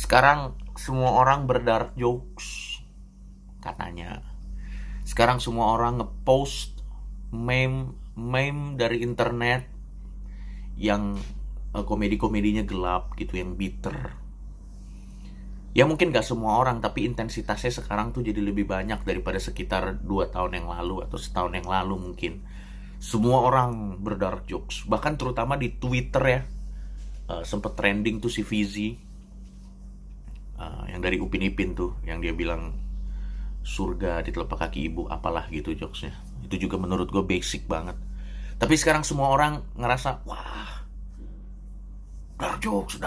Sekarang semua orang berdark jokes katanya. Sekarang semua orang ngepost meme dari internet yang komedi-komedinya gelap gitu, yang bitter. Ya mungkin gak semua orang, tapi intensitasnya sekarang tuh jadi lebih banyak daripada sekitar 2 tahun yang lalu atau setahun yang lalu mungkin. Semua orang berdark jokes, bahkan terutama di Twitter ya. Sempet trending tuh si Fizi, yang dari Upin Ipin tuh, yang dia bilang surga di telapak kaki ibu, apalah gitu jokesnya. Itu juga menurut gue basic banget. Tapi sekarang semua orang ngerasa, wah, dark jokes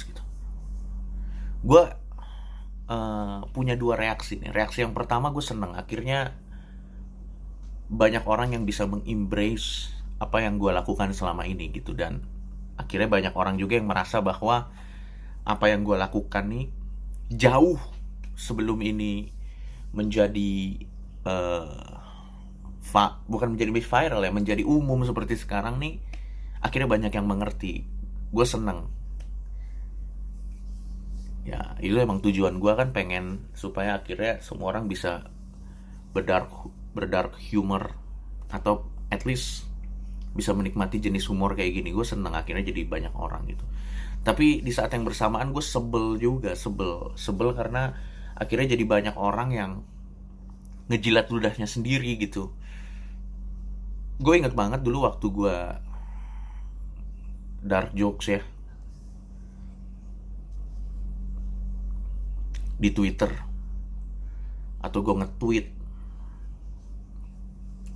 gitu. Gue punya dua reaksi nih. Reaksi yang pertama, gue seneng akhirnya banyak orang yang bisa mengembrace apa yang gue lakukan selama ini gitu. Dan akhirnya banyak orang juga yang merasa bahwa apa yang gue lakukan nih jauh sebelum ini menjadi bukan menjadi viral ya, menjadi umum seperti sekarang nih. Akhirnya banyak yang mengerti. Gue seneng. Ya itu emang tujuan gue, kan pengen supaya akhirnya semua orang bisa berdark berdark humor, atau at least bisa menikmati jenis humor kayak gini. Gue seneng akhirnya jadi banyak orang gitu. Tapi di saat yang bersamaan gue sebel juga, sebel karena akhirnya jadi banyak orang yang ngejilat ludahnya sendiri gitu. Gue inget banget dulu waktu gue dark jokes ya di Twitter, atau gue nge-tweet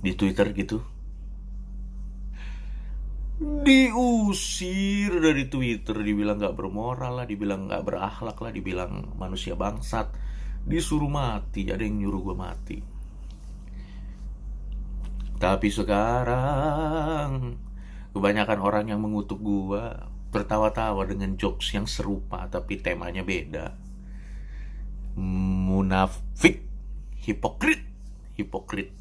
di Twitter gitu, diusir dari Twitter, dibilang gak bermoral lah, dibilang gak berakhlak lah, dibilang manusia bangsat, disuruh mati, ada yang nyuruh gue mati. Tapi sekarang kebanyakan orang yang mengutuk gue tertawa-tawa dengan jokes yang serupa tapi temanya beda. Munafik, hipokrit, hipokrit.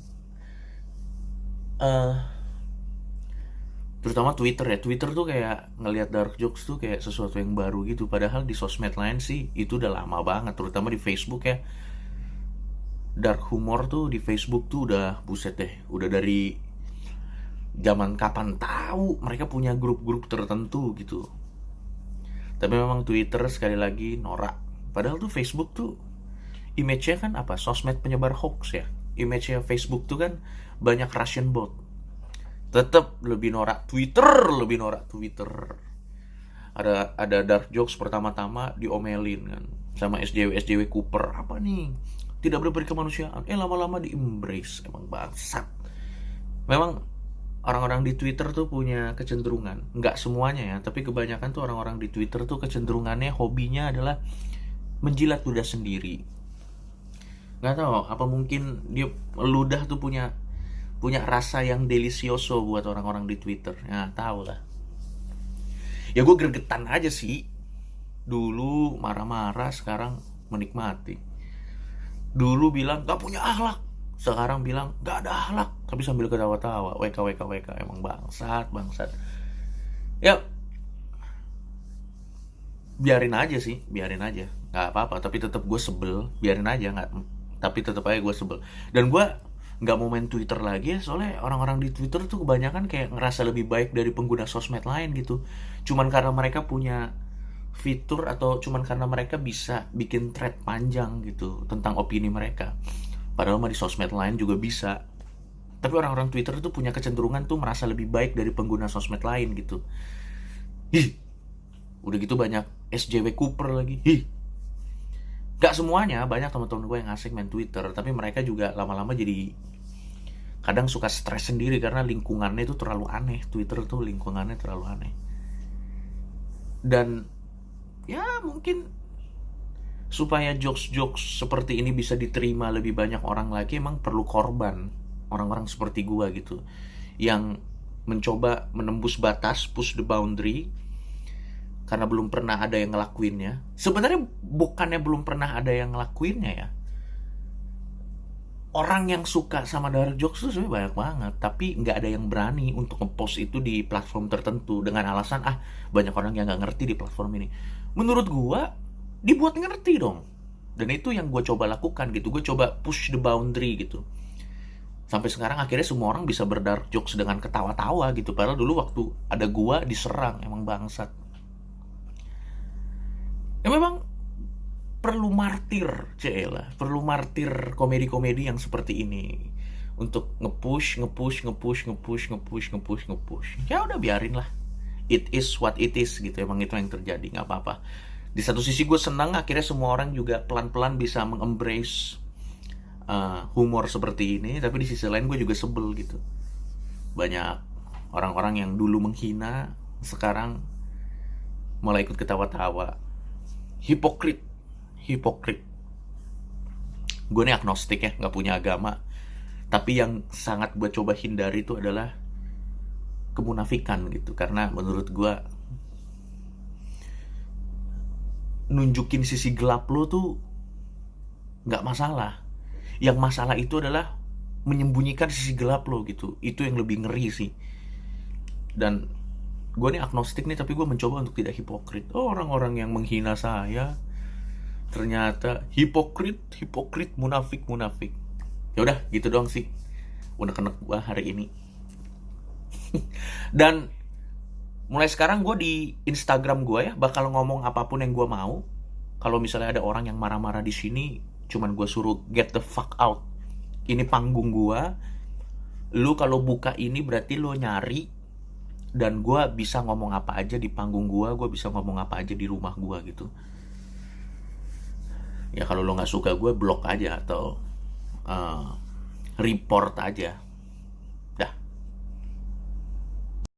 Terutama Twitter ya. Twitter tuh kayak ngelihat dark jokes tuh kayak sesuatu yang baru gitu. Padahal di sosmed lain sih itu udah lama banget. Terutama di Facebook ya. Dark humor tuh di Facebook tuh udah buset deh. Udah dari zaman kapan tahu mereka punya grup-grup tertentu gitu. Tapi memang Twitter sekali lagi norak. Padahal tuh Facebook tuh image-nya kan apa? Sosmed penyebar hoax ya. Image-nya Facebook tuh kan banyak Russian bot. Tetap lebih norak Twitter, lebih norak Twitter. Ada dark jokes pertama-tama diomelin kan sama SJW Cooper, apa nih? Tidak berberi kemanusiaan. Lama-lama di embrace, emang bangsat. Memang orang-orang di Twitter tuh punya kecenderungan, nggak semuanya ya, tapi kebanyakan tuh orang-orang di Twitter tuh kecenderungannya, hobinya adalah menjilat ludah sendiri. Nggak tahu apa mungkin dia ludah tuh punya punya rasa yang delicioso buat orang-orang di Twitter. Ya tahu lah. Ya gue gregetan aja sih. Dulu marah-marah, sekarang menikmati. Dulu bilang gak punya akhlak, sekarang bilang gak ada akhlak, tapi sambil ketawa-tawa. WK. Emang bangsat, bangsat. Ya biarin aja sih, biarin aja. Gak apa-apa, tapi tetap gue sebel. Biarin aja, nggak. Tapi tetap aja gue sebel. Dan gue nggak mau main Twitter lagi ya, soalnya orang-orang di Twitter tuh kebanyakan kayak ngerasa lebih baik dari pengguna sosmed lain gitu. Cuman karena mereka punya fitur, atau cuman karena mereka bisa bikin thread panjang gitu tentang opini mereka. Padahal mah di sosmed lain juga bisa. Tapi orang-orang Twitter tuh punya kecenderungan tuh merasa lebih baik dari pengguna sosmed lain gitu. Ih, udah gitu banyak SJW Cooper lagi. Ih, gak semuanya, banyak teman-teman gue yang asik main Twitter, tapi mereka juga lama-lama jadi kadang suka stres sendiri karena lingkungannya itu terlalu aneh. Twitter tuh lingkungannya terlalu aneh. Dan ya mungkin supaya jokes-jokes seperti ini bisa diterima lebih banyak orang lagi, emang perlu korban. Orang-orang seperti gue gitu, yang mencoba menembus batas, push the boundary, karena belum pernah ada yang ngelakuinnya. Sebenarnya bukannya belum pernah ada yang ngelakuinnya ya. Orang yang suka sama dark jokes tuh sebenarnya banyak banget, tapi nggak ada yang berani untuk ngepost itu di platform tertentu dengan alasan banyak orang yang nggak ngerti di platform ini. Menurut gua dibuat ngerti dong. Dan itu yang gue coba lakukan gitu, gue coba push the boundary gitu. Sampai sekarang akhirnya semua orang bisa berdark jokes dengan ketawa-tawa gitu. Padahal dulu waktu ada gua diserang, emang bangsat. Ya memang perlu martir, Cela. Perlu martir komedi-komedi yang seperti ini. Untuk nge-push, nge-push, nge-push, nge-push, nge-push, nge-push, nge-push. Ya udah biarin lah. It is what it is gitu. Emang itu yang terjadi, nggak apa-apa. Di satu sisi gue senang akhirnya semua orang juga pelan-pelan bisa mengembrace humor seperti ini, tapi di sisi lain gue juga sebel gitu. Banyak orang-orang yang dulu menghina sekarang mulai ikut ketawa-tawa. Hipokrit, hipokrit. Gue nih agnostik ya, nggak punya agama, tapi yang sangat gue coba hindari itu adalah kemunafikan gitu, karena menurut gue nunjukin sisi gelap lo tuh nggak masalah. Yang masalah itu adalah menyembunyikan sisi gelap lo gitu. Itu yang lebih ngeri sih. Dan gue nih agnostik nih, tapi gue mencoba untuk tidak hipokrit. Oh, orang-orang yang menghina saya ternyata hipokrit, hipokrit, munafik, munafik. Ya udah gitu doang sih unek-unek gue hari ini. Dan mulai sekarang gue di Instagram gue ya bakal ngomong apapun yang gue mau. Kalau misalnya ada orang yang marah-marah di sini, cuman gue suruh get the fuck out. Ini panggung gue. Lu kalau buka ini berarti lu nyari. Dan gue bisa ngomong apa aja di panggung gue bisa ngomong apa aja di rumah gue gitu. Ya kalau lo nggak suka gue blok aja atau report aja.